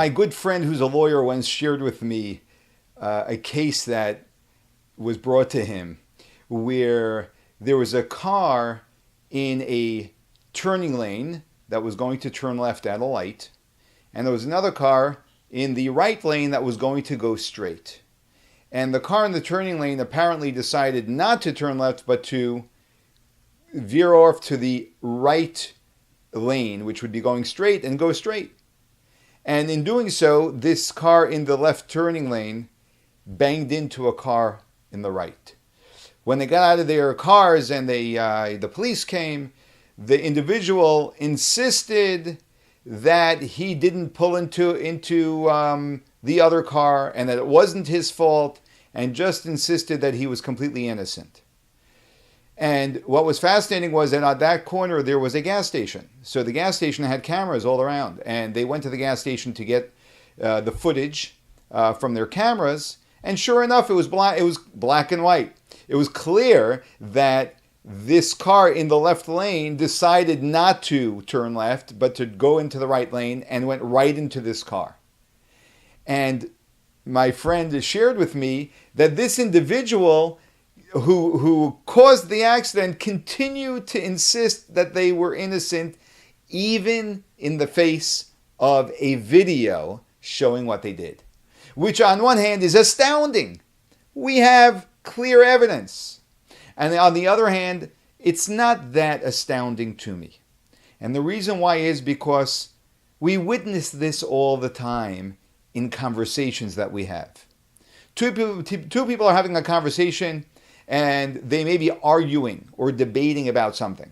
My good friend who's a lawyer once shared with me a case that was brought to him where there was a car in a turning lane that was going to turn left at a light, and there was another car in the right lane that was going to go straight. And the car in the turning lane apparently decided not to turn left, but to veer off to the right lane, which would be going straight, and go straight. And in doing so, this car in the left turning lane banged into a car in the right. When they got out of their cars and the police came, the individual insisted that he didn't pull into the other car and that it wasn't his fault, and just insisted that he was completely innocent. And what was fascinating was that at that corner there was a gas station. So the gas station had cameras all around, and they went to the gas station to get the footage from their cameras. And sure enough, it was black and white. It was clear that this car in the left lane decided not to turn left, but to go into the right lane, and went right into this car. And my friend shared with me that this individual who caused the accident continued to insist that they were innocent, even in the face of a video showing what they did. Which on one hand is astounding. We have clear evidence. And on the other hand, it's not that astounding to me. And the reason why is because we witness this all the time in conversations that we have. Two people are having a conversation, and they may be arguing or debating about something.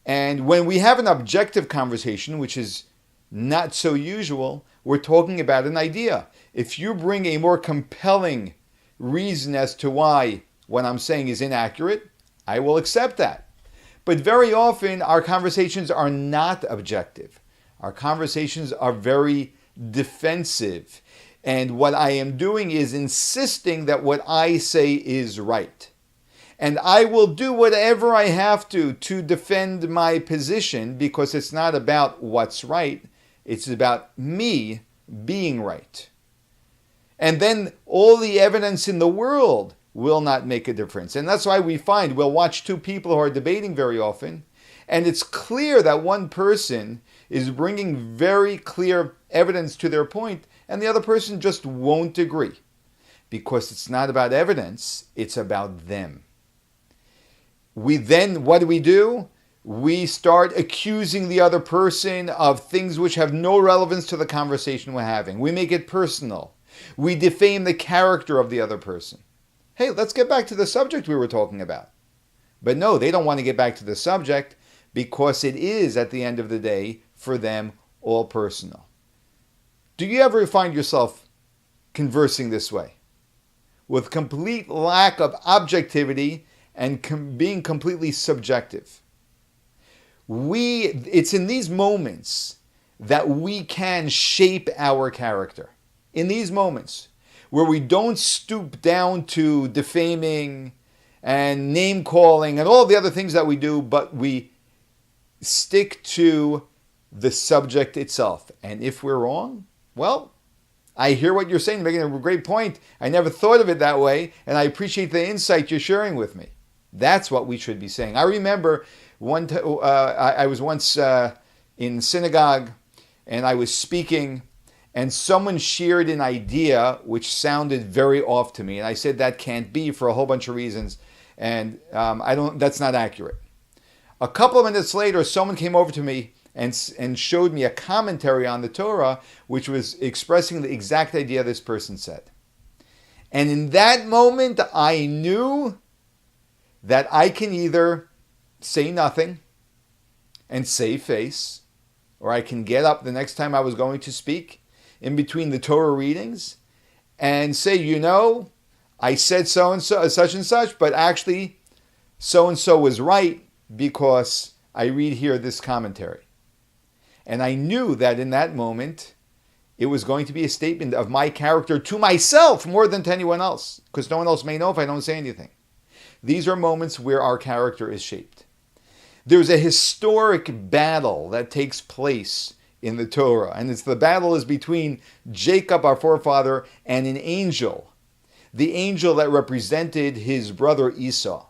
And when we have an objective conversation, which is not so usual, we're talking about an idea. If you bring a more compelling reason as to why what I'm saying is inaccurate, I will accept that. But very often our conversations are not objective. Our conversations are very defensive. And what I am doing is insisting that what I say is right. And I will do whatever I have to defend my position, because it's not about what's right. It's about me being right. And then all the evidence in the world will not make a difference. And that's why we find we'll watch two people who are debating very often, and it's clear that one person is bringing very clear evidence to their point, and the other person just won't agree. Because it's not about evidence, it's about them. We then, what do? We start accusing the other person of things which have no relevance to the conversation we're having. We make it personal. We defame the character of the other person. Hey, let's get back to the subject we were talking about. But no, they don't want to get back to the subject because it is, at the end of the day, for them, all personal. Do you ever find yourself conversing this way? With complete lack of objectivity and being completely subjective. It's in these moments that we can shape our character. In these moments where we don't stoop down to defaming and name calling and all the other things that we do, but we stick to the subject itself. And if we're wrong, well, I hear what you're saying, making a great point. I never thought of it that way, and I appreciate the insight you're sharing with me. That's what we should be saying. I remember I was once in synagogue, and I was speaking, and someone shared an idea which sounded very off to me, and I said that can't be for a whole bunch of reasons, and that's not accurate. A couple of minutes later, someone came over to me and showed me a commentary on the Torah, which was expressing the exact idea this person said. And in that moment, I knew that I can either say nothing and save face, or I can get up the next time I was going to speak in between the Torah readings and say, I said so-and-so, such and such, but actually so-and-so was right because I read here this commentary. And I knew that in that moment, it was going to be a statement of my character to myself more than to anyone else, because no one else may know if I don't say anything. These are moments where our character is shaped. There's a historic battle that takes place in the Torah. And the battle is between Jacob, our forefather, and an angel. The angel that represented his brother Esau.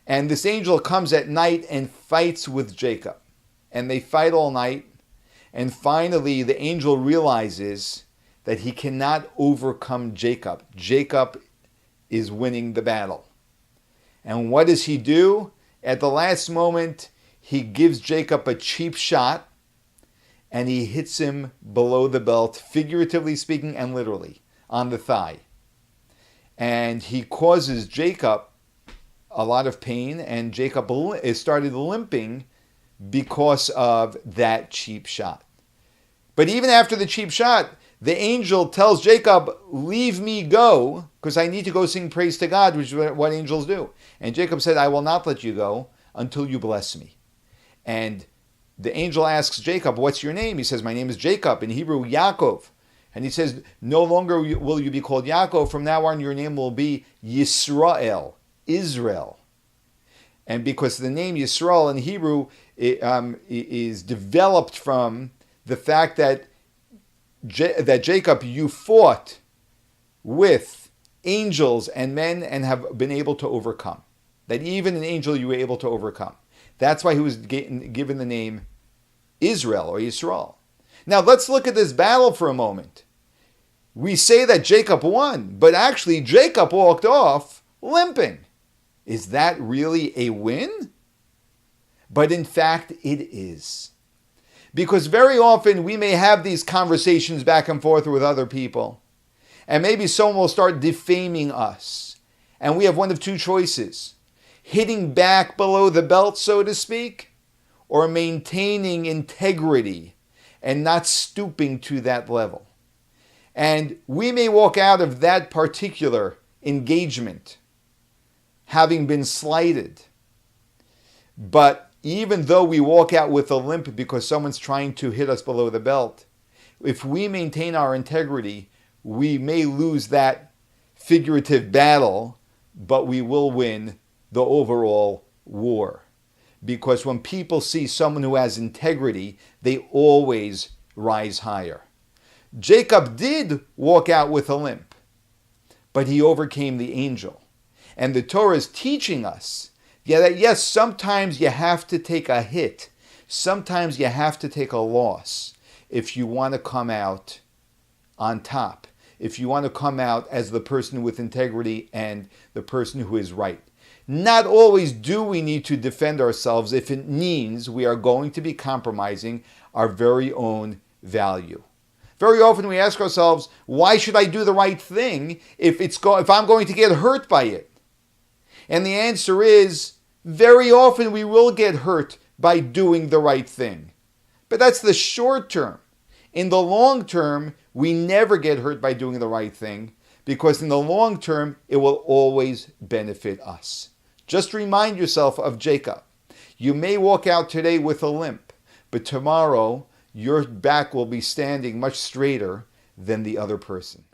And this angel comes at night and fights with Jacob. And they fight all night. And finally, the angel realizes that he cannot overcome Jacob. Jacob is winning the battle. And what does he do? At the last moment, he gives Jacob a cheap shot. And he hits him below the belt, figuratively speaking and literally, on the thigh. And he causes Jacob a lot of pain, and Jacob started limping because of that cheap shot. But even after the cheap shot, the angel tells Jacob, leave me go, because I need to go sing praise to God, which is what angels do. And Jacob said, I will not let you go until you bless me. And the angel asks Jacob, what's your name? He says, my name is Jacob, in Hebrew, Yaakov. And he says, no longer will you be called Yaakov. From now on, your name will be Yisrael, Israel. And because the name Yisrael in Hebrew is developed from the fact that Jacob, you fought with angels and men and have been able to overcome. That even an angel you were able to overcome. That's why he was given the name Israel or Yisrael. Now let's look at this battle for a moment. We say that Jacob won, but actually Jacob walked off limping. Is that really a win? But in fact, it is. Because very often we may have these conversations back and forth with other people. And maybe someone will start defaming us. And we have one of two choices. Hitting back below the belt, so to speak, or maintaining integrity and not stooping to that level. And we may walk out of that particular engagement having been slighted. But even though we walk out with a limp because someone's trying to hit us below the belt, if we maintain our integrity, we may lose that figurative battle, but we will win the overall war. Because when people see someone who has integrity, they always rise higher. Jacob did walk out with a limp, but he overcame the angel. And the Torah is teaching us that yes, sometimes you have to take a hit. Sometimes you have to take a loss if you want to come out on top. If you want to come out as the person with integrity and the person who is right. Not always do we need to defend ourselves if it means we are going to be compromising our very own value. Very often we ask ourselves, why should I do the right thing if I'm going to get hurt by it? And the answer is, very often we will get hurt by doing the right thing. But that's the short term. In the long term, we never get hurt by doing the right thing because in the long term, it will always benefit us. Just remind yourself of Jacob. You may walk out today with a limp, but tomorrow your back will be standing much straighter than the other person.